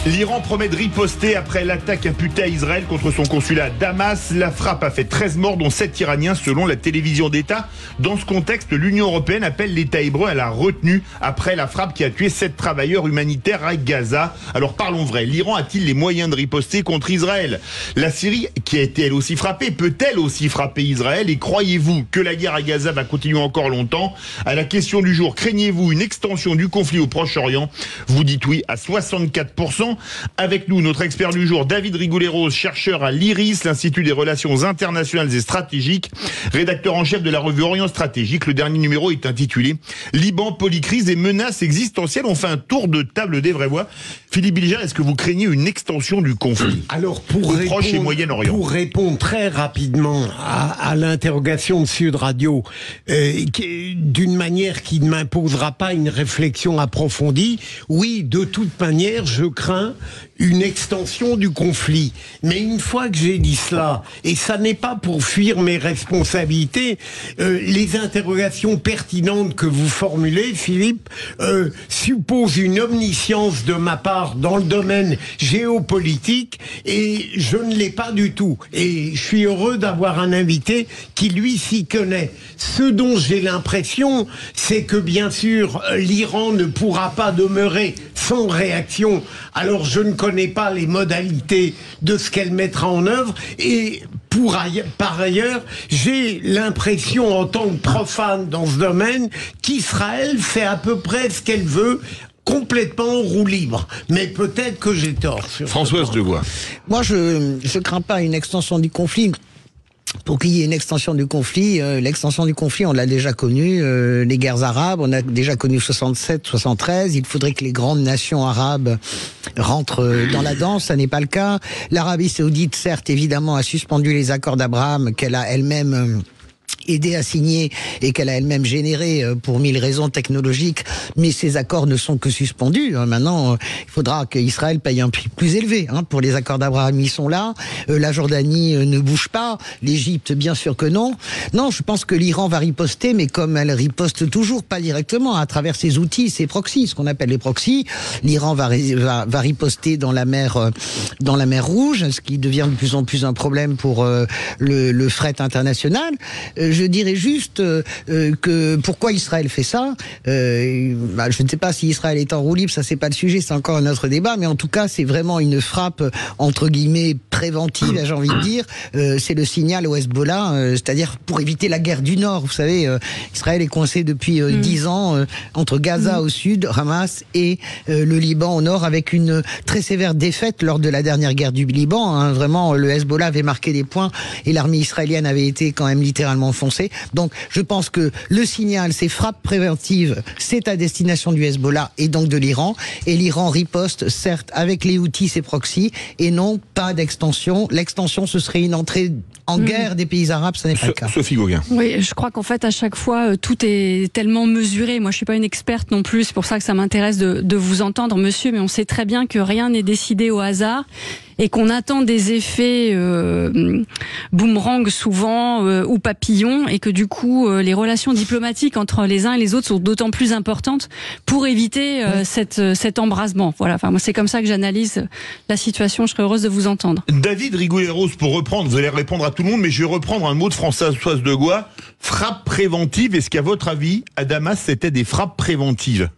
L'Iran promet de riposter après l'attaque imputée à Israël contre son consulat à Damas. La frappe a fait 13 morts, dont 7 Iraniens, selon la télévision d'État. Dans ce contexte, l'Union européenne appelle l'État hébreu à la retenue après la frappe qui a tué 7 travailleurs humanitaires à Gaza. Alors parlons vrai, l'Iran a-t-il les moyens de riposter contre Israël? La Syrie, qui a été elle aussi frappée, peut-elle aussi frapper Israël? Et croyez-vous que la guerre à Gaza va continuer encore longtemps? À la question du jour, craignez-vous une extension du conflit au Proche-Orient? Vous dites oui à 64%. Avec nous, notre expert du jour, David Rigoulet-Rose, chercheur à l'IRIS, l'Institut des Relations Internationales et Stratégiques, rédacteur en chef de la revue Orient Stratégique. Le dernier numéro est intitulé « Liban, polycrise et menaces existentielles ». On fait un tour de table des vraies voix. Philippe Bilger, est-ce que vous craignez une extension du conflit Proche et Moyen-Orient? Pour répondre très rapidement à l'interrogation de Sud Radio, d'une manière qui ne m'imposera pas une réflexion approfondie, oui, de toute manière, je crains une extension du conflit. Mais une fois que j'ai dit cela, et ça n'est pas pour fuir mes responsabilités, les interrogations pertinentes que vous formulez, Philippe, supposent une omniscience de ma part dans le domaine géopolitique, et je ne l'ai pas du tout. Et je suis heureux d'avoir un invité qui, lui, s'y connaît. Ce dont j'ai l'impression, c'est que, bien sûr, l'Iran ne pourra pas demeurer sans réaction. Alors, je ne connais pas les modalités de ce qu'elle mettra en œuvre, et par ailleurs, j'ai l'impression, en tant que profane dans ce domaine, qu'Israël fait à peu près ce qu'elle veut, complètement en roue libre. Mais peut-être que j'ai tort. Françoise Devoix. Moi, je crains pas une extension du conflit. Pour qu'il y ait une extension du conflit, l'extension du conflit, on l'a déjà connue, les guerres arabes, on a déjà connu 67, 73, il faudrait que les grandes nations arabes rentrent dans la danse, ça n'est pas le cas. L'Arabie Saoudite, certes, évidemment, a suspendu les accords d'Abraham qu'elle a elle-même aidé à signer et qu'elle a elle-même généré pour 1000 raisons technologiques, mais ces accords ne sont que suspendus. Maintenant, il faudra qu'Israël paye un prix plus élevé pour les accords d'Abraham. Ils sont là. La Jordanie ne bouge pas. L'Égypte, bien sûr que non. Non, je pense que l'Iran va riposter, mais comme elle riposte toujours, pas directement, à travers ses outils, ses proxys, ce qu'on appelle les proxys. L'Iran va riposter dans la mer Rouge, ce qui devient de plus en plus un problème pour le fret international. Je dirais juste que pourquoi Israël fait ça, je ne sais pas si Israël est en roue libre, ça c'est pas le sujet, c'est encore un autre débat, mais en tout cas c'est vraiment une frappe entre guillemets préventive, j'ai envie de dire. C'est le signal au Hezbollah, c'est-à-dire pour éviter la guerre du Nord. Vous savez, Israël est coincé depuis 10 ans entre Gaza au sud, Hamas, et le Liban au nord, avec une très sévère défaite lors de la dernière guerre du Liban. Vraiment, le Hezbollah avait marqué des points et l'armée israélienne avait été quand même littéralement foncé. Donc je pense que le signal, ces frappes préventives, c'est à destination du Hezbollah et donc de l'Iran. Et l'Iran riposte, certes, avec les outils, ses proxys, et non pas d'extension. L'extension, ce serait une entrée en guerre des pays arabes, ce n'est pas le cas. Sophie Gauguin. Oui, je crois qu'en fait, à chaque fois, tout est tellement mesuré. Moi, je suis pas une experte non plus. C'est pour ça que ça m'intéresse de vous entendre, monsieur. Mais on sait très bien que rien n'est décidé au hasard et qu'on attend des effets boomerang souvent ou papillons, et que du coup, les relations diplomatiques entre les uns et les autres sont d'autant plus importantes pour éviter cet embrasement. Voilà. Enfin, moi, c'est comme ça que j'analyse la situation. Je serais heureuse de vous entendre. David Rigoulet-Rose, pour reprendre, vous allez répondre à tout le monde, mais je vais reprendre un mot de Françoise Devoix. Frappe préventive, est-ce qu'à votre avis, à Damas, c'était des frappes préventives?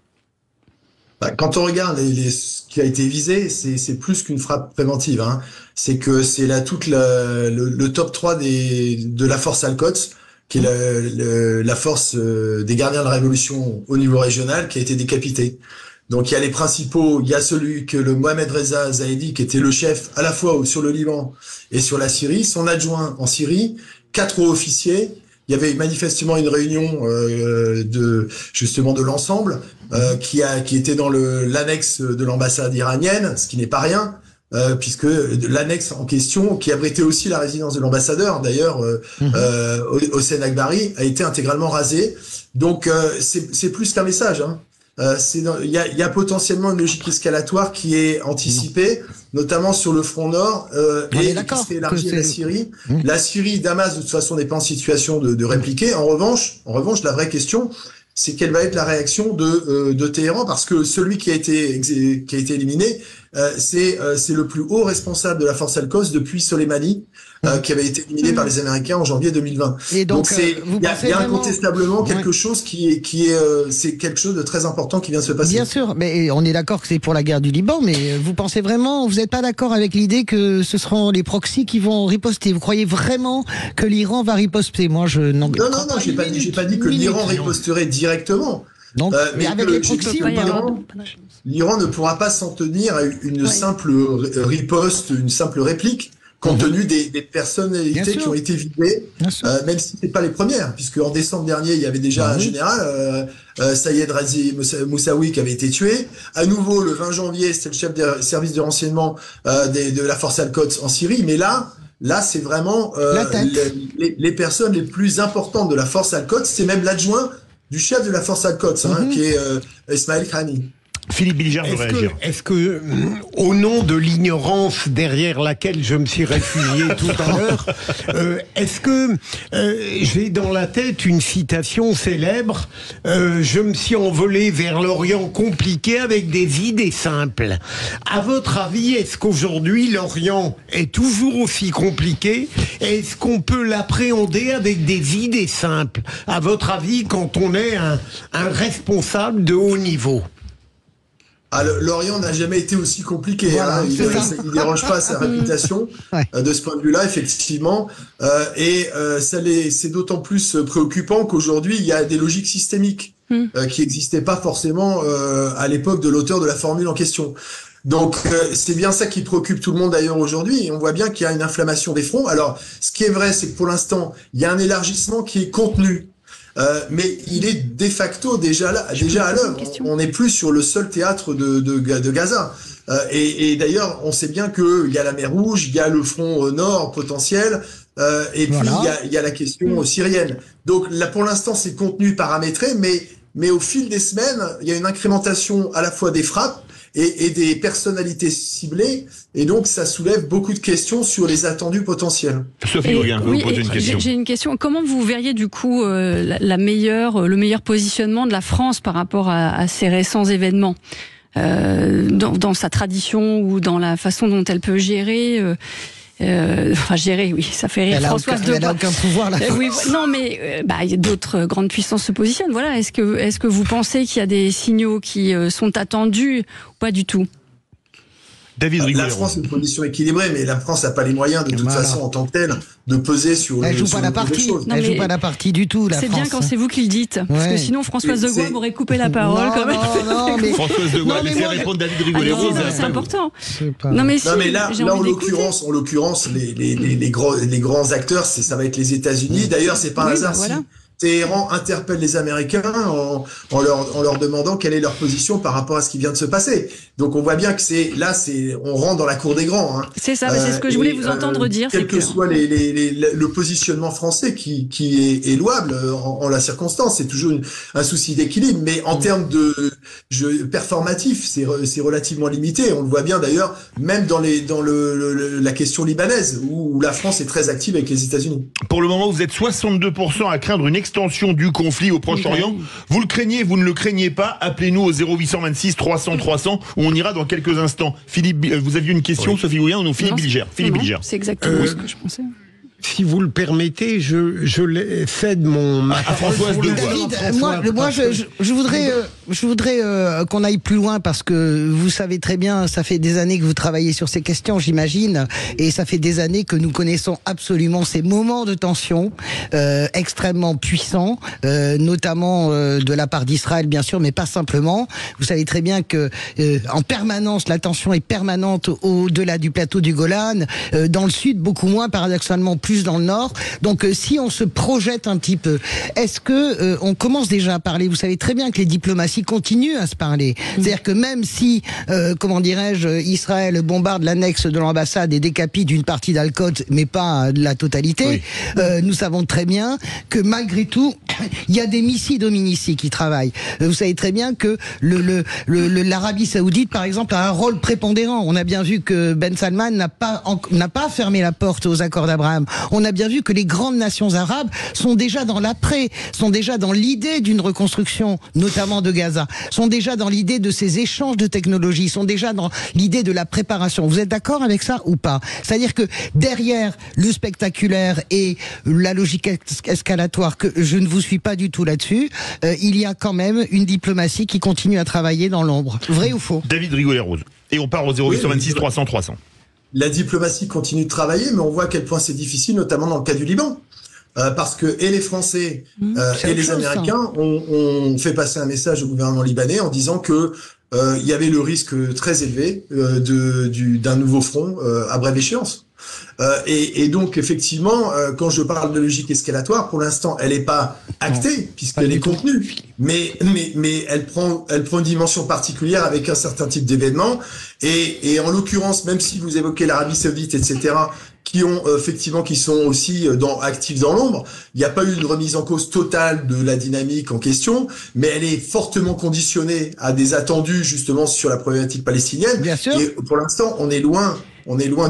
Quand on regarde ce qui a été visé, c'est plus qu'une frappe préventive. C'est que c'est le top 3 de la force Al-Quds, qui est la force des gardiens de la révolution au niveau régional, qui a été décapitée. Donc il y a les principaux, il y a celui que le Mohamed Reza Zahedi, qui était le chef à la fois sur le Liban et sur la Syrie, son adjoint en Syrie, 4 hauts officiers. Il y avait manifestement une réunion de l'ensemble qui était dans l'annexe de l'ambassade iranienne, ce qui n'est pas rien, puisque l'annexe en question, qui abritait aussi la résidence de l'ambassadeur, d'ailleurs, Hossein Akbari, a été intégralement rasée. Donc c'est plus qu'un message. Il y a potentiellement une logique escalatoire qui est anticipée, notamment sur le front nord, et qui s'est élargie à la Syrie. La Syrie, Damas, de toute façon, n'est pas en situation de répliquer. En revanche, la vraie question, c'est quelle va être la réaction de Téhéran, parce que celui qui a été éliminé, c'est le plus haut responsable de la force Al-Quds depuis Soleimani, qui avait été éliminé par les Américains en janvier 2020. Et donc il y a incontestablement quelque chose c'est quelque chose de très important qui vient de se passer. Bien sûr, mais on est d'accord que c'est pour la guerre du Liban, mais vous pensez vraiment, vous n'êtes pas d'accord avec l'idée que ce seront les proxys qui vont riposter? Vous croyez vraiment que l'Iran va riposter? Moi, non, j'ai pas dit que l'Iran riposterait directement. Donc, mais avec les proxys, l'Iran ne pourra pas s'en tenir à une simple riposte, une simple réplique, compte tenu des personnalités qui ont été visées, même si c'est pas les premières, puisque en décembre dernier, il y avait déjà un général, Sayed Razi Moussaoui, qui avait été tué. À nouveau, le 20 janvier, c'était le chef des services de renseignement de la force Al-Quds en Syrie. Mais là, c'est vraiment les personnes les plus importantes de la force Al-Quds. C'est même l'adjoint du chef de la force Al-Quds, qui est Ismail Khani. Philippe Bilger veut réagir. Est-ce que, au nom de l'ignorance derrière laquelle je me suis réfugié tout à l'heure, est-ce que j'ai dans la tête une citation célèbre, je me suis envolé vers l'Orient compliqué avec des idées simples. À votre avis, est-ce qu'aujourd'hui l'Orient est toujours aussi compliqué? Est-ce qu'on peut l'appréhender avec des idées simples? À votre avis, quand on est un responsable de haut niveau? L'Orient n'a jamais été aussi compliqué. Voilà, il dérange pas sa réputation de ce point de vue-là, effectivement. C'est d'autant plus préoccupant qu'aujourd'hui, il y a des logiques systémiques qui n'existaient pas forcément à l'époque de l'auteur de la formule en question. Donc c'est bien ça qui préoccupe tout le monde d'ailleurs aujourd'hui. Et on voit bien qu'il y a une inflammation des fronts. Alors, ce qui est vrai, c'est que pour l'instant, il y a un élargissement qui est contenu. Mais il est de facto déjà à l'œuvre. On n'est plus sur le seul théâtre de Gaza. Et d'ailleurs, on sait bien qu'il y a la mer Rouge, il y a le front nord potentiel, et puis il y a la question syrienne. Donc là, pour l'instant, c'est contenu, paramétré, mais au fil des semaines, il y a une incrémentation à la fois des frappes et des personnalités ciblées, et donc ça soulève beaucoup de questions sur les attendus potentiels. Sophie Gauguin, vous posez une question. J'ai une question. Comment vous verriez du coup le meilleur positionnement de la France par rapport à ces récents événements, dans sa tradition ou dans la façon dont elle peut gérer gérer, oui, ça fait rire Françoise de Bois. Elle n'a aucun pouvoir là. Oui, non, mais il y a d'autres grandes puissances se positionnent. Voilà, est-ce que vous pensez qu'il y a des signaux qui sont attendus ou pas du tout? David Rigoulet. La France a une position équilibrée, mais la France n'a pas les moyens, de toute façon, en tant que telle, de peser sur Elle joue pas la partie. Elle joue pas la partie du tout, la France. C'est bien quand c'est vous qui le dites. Parce que sinon, Françoise de Gaulle m'aurait coupé la parole, quand même. Non, mais... Françoise de Gaulle, laissez répondre David Rigoulet. C'est important. Non, mais là, en l'occurrence, les grands acteurs, ça va être les États-Unis. D'ailleurs, c'est pas un hasard si Téhéran interpelle les Américains en leur demandant quelle est leur position par rapport à ce qui vient de se passer. Donc on voit bien que on rentre dans la cour des grands. C'est ça, c'est ce que je voulais vous entendre dire. Quel que soit le positionnement français qui est louable en la circonstance, c'est toujours un souci d'équilibre, mais en termes de jeu performatif, c'est relativement limité. On le voit bien d'ailleurs, même dans la question libanaise, où la France est très active avec les États-Unis. Pour le moment, vous êtes 62% à craindre une extension du conflit au Proche-Orient. Vous le craignez, vous ne le craignez pas? Appelez-nous au 0826 300 300, où on ira dans quelques instants. Philippe, vous aviez une question, Sophie Gauguin, ou non? Philippe Bilger. C'est exactement ce que je pensais. Si vous le permettez, je cède ma Françoise de David, moi, je voudrais qu'on aille plus loin, parce que vous savez très bien, ça fait des années que vous travaillez sur ces questions, j'imagine, et ça fait des années que nous connaissons absolument ces moments de tension extrêmement puissants, notamment de la part d'Israël, bien sûr, mais pas simplement. Vous savez très bien que en permanence, la tension est permanente au-delà du plateau du Golan, dans le sud, beaucoup moins, paradoxalement plus dans le nord. Donc si on se projette un petit peu, est-ce que on commence déjà à parler? Vous savez très bien que les diplomaties continuent à se parler. C'est-à-dire que même si, Israël bombarde l'annexe de l'ambassade et décapite une partie d'Al-Quds, mais pas de la totalité, nous savons très bien que malgré tout, il y a des missiles dominici qui travaillent. Vous savez très bien que l'Arabie Saoudite, par exemple, a un rôle prépondérant. On a bien vu que Ben Salman n'a pas fermé la porte aux accords d'Abraham. on a bien vu que les grandes nations arabes sont déjà dans l'après, sont déjà dans l'idée d'une reconstruction, notamment de Gaza, sont déjà dans l'idée de ces échanges de technologies, sont déjà dans l'idée de la préparation. Vous êtes d'accord avec ça ou pas? C'est-à-dire que derrière le spectaculaire et la logique escalatoire, que je ne vous suis pas du tout là-dessus, il y a quand même une diplomatie qui continue à travailler dans l'ombre. Vrai ou faux? David Rigolet-Rose. Et on part au 0826 300 300. La diplomatie continue de travailler, mais on voit à quel point c'est difficile, notamment dans le cas du Liban. Parce que et les Français et les Américains ont fait passer un message au gouvernement libanais en disant que il y avait le risque très élevé d'un nouveau front à brève échéance. Et donc effectivement, quand je parle de logique escalatoire, pour l'instant, elle n'est pas actée puisqu'elle est contenue, mais elle prend une dimension particulière avec un certain type d'événements. Et en l'occurrence, même si vous évoquez l'Arabie Saoudite, etc., qui sont aussi actifs dans l'ombre. Il n'y a pas eu une remise en cause totale de la dynamique en question, mais elle est fortement conditionnée à des attendus justement sur la problématique palestinienne. Bien sûr. Et pour l'instant, on est loin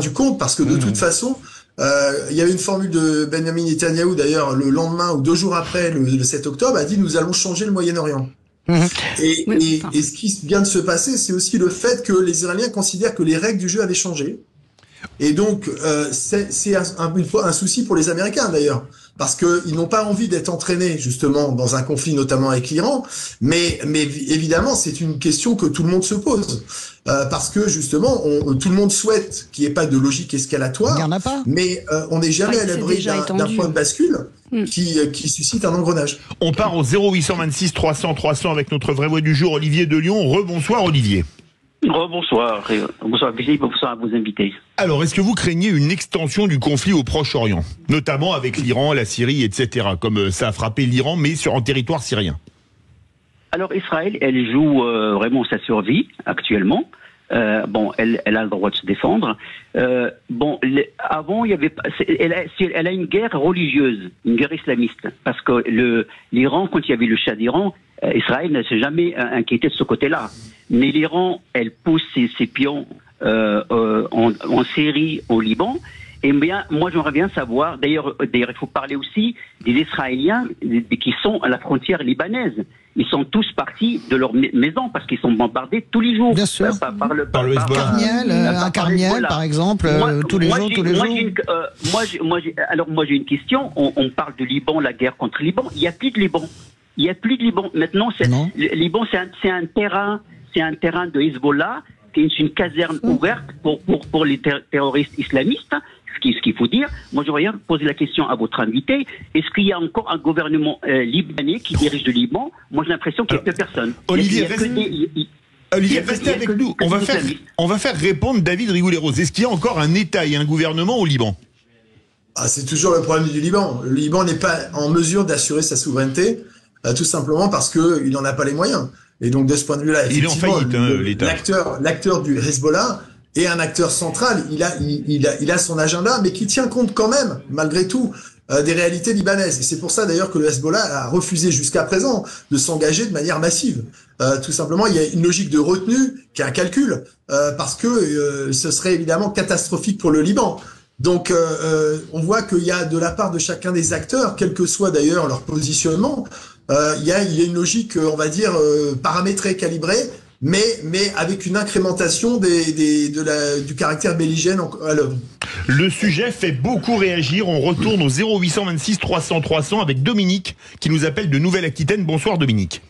du compte parce que de toute façon, il y avait une formule de Benjamin Netanyahou d'ailleurs le lendemain ou 2 jours après, le 7 octobre, a dit nous allons changer le Moyen-Orient. Et ce qui vient de se passer, c'est aussi le fait que les Israéliens considèrent que les règles du jeu avaient changé. Et donc, c'est un souci pour les Américains d'ailleurs, parce qu'ils n'ont pas envie d'être entraînés justement dans un conflit, notamment avec l'Iran. Mais évidemment, c'est une question que tout le monde se pose, parce que justement, tout le monde souhaite qu'il n'y ait pas de logique escalatoire. Il n'y en a pas. Mais on n'est jamais à l'abri d'un point de bascule qui suscite un engrenage. On part au 0826 300 300 avec notre vraie voix du jour, Olivier de Lyon. Rebonsoir Olivier. Bonsoir. Bonsoir Philippe, bonsoir à vos invités. Alors, est-ce que vous craignez une extension du conflit au Proche-Orient, notamment avec l'Iran, la Syrie, etc., comme ça a frappé l'Iran, mais en territoire syrien? Alors, Israël, elle joue vraiment sa survie actuellement. Elle a le droit de se défendre. Avant, il y avait, elle a une guerre religieuse, une guerre islamiste, parce que l'Iran, quand il y avait le Shah d'Iran, Israël ne s'est jamais inquiété de ce côté-là. Mais l'Iran, elle pousse ses pions en Syrie, au Liban. Et bien, moi, j'aimerais bien savoir. D'ailleurs, il faut parler aussi des Israéliens qui sont à la frontière libanaise. Ils sont tous partis de leur maison parce qu'ils sont bombardés tous les jours. Bien sûr. Par le Hezbollah. Carniel, par exemple, tous les jours. Moi, j'ai une question. On parle de Liban, la guerre contre le Liban. Il n'y a plus de Liban. Il n'y a plus de Liban. Maintenant, le Liban, c'est un terrain de Hezbollah, qui est une caserne ouverte pour les terroristes islamistes. Ce qu'il faut dire. Moi, j'aurais posé la question à votre invité. Est-ce qu'il y a encore un gouvernement libanais qui dirige le Liban? Moi, j'ai l'impression qu'il n'y a que personne. Olivier, restez avec nous. On va faire répondre David Rigolet-Rose. Est-ce qu'il y a encore un État et un gouvernement au Liban? C'est toujours le problème du Liban. Le Liban n'est pas en mesure d'assurer sa souveraineté, tout simplement parce qu'il n'en a pas les moyens. Et donc, de ce point de vue-là, il est en faillite, l'État. L'acteur du Hezbollah est un acteur central. Il a son agenda, mais qui tient compte quand même, malgré tout, des réalités libanaises. Et c'est pour ça, d'ailleurs, que le Hezbollah a refusé jusqu'à présent de s'engager de manière massive. Tout simplement, il y a une logique de retenue qui est un calcul, parce que ce serait évidemment catastrophique pour le Liban. Donc, on voit qu'il y a de la part de chacun des acteurs, quel que soit d'ailleurs leur positionnement, il y a une logique, on va dire, paramétrée, calibrée, mais avec une incrémentation du caractère belligène à l'œuvre. Le sujet fait beaucoup réagir. On retourne au 0826 300 300 avec Dominique qui nous appelle de Nouvelle-Aquitaine. Bonsoir Dominique.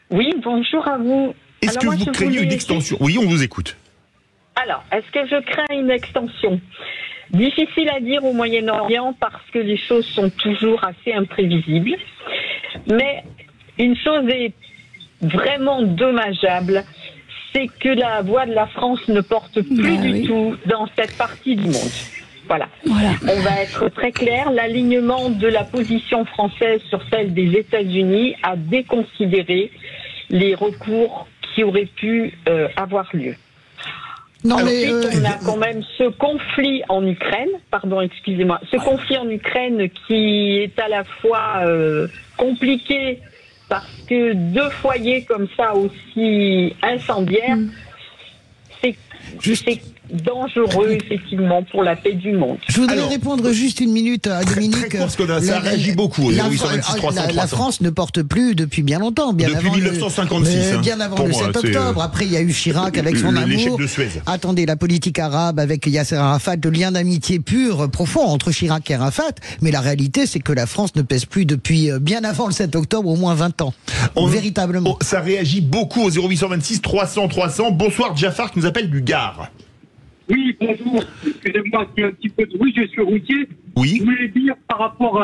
Oui, bonjour à vous. Est-ce que vous craignez une extension? Oui, on vous écoute. Alors, est-ce que je crains une extension? Difficile à dire au Moyen-Orient parce que les choses sont toujours assez imprévisibles. Mais une chose est vraiment dommageable, c'est que la voix de la France ne porte plus du tout dans cette partie du monde. Voilà. On va être très clair, l'alignement de la position française sur celle des États-Unis a déconsidéré les recours qui auraient pu avoir lieu. Ensuite, on a quand même ce conflit en Ukraine, ce conflit en Ukraine qui est à la fois compliqué parce que 2 foyers comme ça aussi incendiaires, c'est dangereux, effectivement, pour la paix du monde. Je voudrais répondre juste une minute à Dominique. Très court, parce que ça réagit beaucoup. La France ne porte plus depuis bien longtemps. Depuis 1956. Bien avant le 7 octobre. Après, il y a eu Chirac avec son amour. De Suez. Attendez, la politique arabe avec Yasser Arafat, le lien d'amitié pur, profond entre Chirac et Arafat. Mais la réalité, c'est que la France ne pèse plus depuis bien avant le 7 octobre, au moins 20 ans. Véritablement. Ça réagit beaucoup au 0826 300 300. Bonsoir, Jafar qui nous appelle du Gard. Oui, bonjour. Excusez-moi, c'est un petit peu de bruit, je suis routier. Oui. Je voulais dire par rapport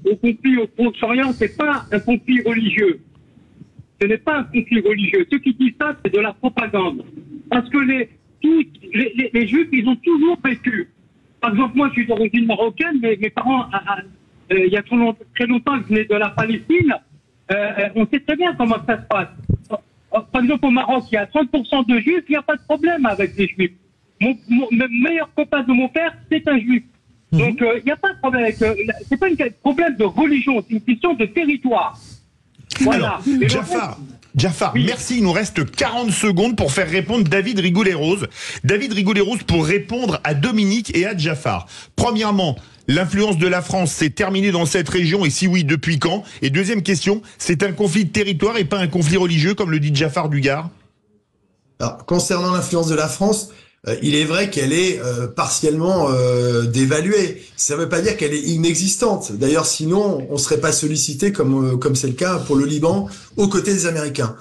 au conflit au Proche-Orient, c'est pas un conflit religieux. Ce n'est pas un conflit religieux. Ceux qui disent ça, c'est de la propagande. Parce que les Juifs, ils ont toujours vécu. Par exemple, moi, je suis d'origine marocaine, mais mes parents, il y a très longtemps, ils venaient de la Palestine. On sait très bien comment ça se passe. Par exemple, au Maroc, il y a 30% de Juifs, il n'y a pas de problème avec les Juifs. Le meilleur copain de mon père, c'est un juif. Donc, il n'y a pas de problème avec... c'est pas un problème de religion, c'est une question de territoire. Voilà. Alors, Jafar, oui. Merci. Il nous reste 40 secondes pour faire répondre David Rigoulet-Rose. David Rigoulet-Rose pour répondre à Dominique et à Jafar. Premièrement, l'influence de la France s'est terminée dans cette région et si oui, depuis quand? Et deuxième question, c'est un conflit de territoire et pas un conflit religieux comme le dit Jafar du Gard? Alors, concernant l'influence de la France, il est vrai qu'elle est partiellement dévaluée. Ça ne veut pas dire qu'elle est inexistante. D'ailleurs, sinon, on ne serait pas sollicité comme c'est le cas pour le Liban, aux côtés des Américains.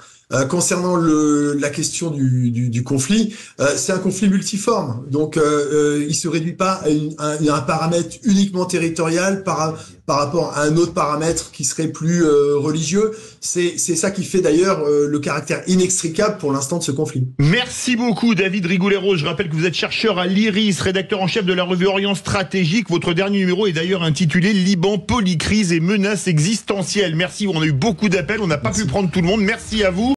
Concernant la question du conflit, c'est un conflit multiforme. Donc, il se réduit pas à un paramètre uniquement territorial par rapport à un autre paramètre qui serait plus religieux. C'est ça qui fait d'ailleurs le caractère inextricable pour l'instant de ce conflit. Merci beaucoup David Rigoulet-Rose. Je rappelle que vous êtes chercheur à l'IRIS, rédacteur en chef de la revue Orient Stratégique. Votre dernier numéro est d'ailleurs intitulé Liban, polycrise et menaces existentielles. Merci, on a eu beaucoup d'appels, on n'a pas pu prendre tout le monde. Merci à vous.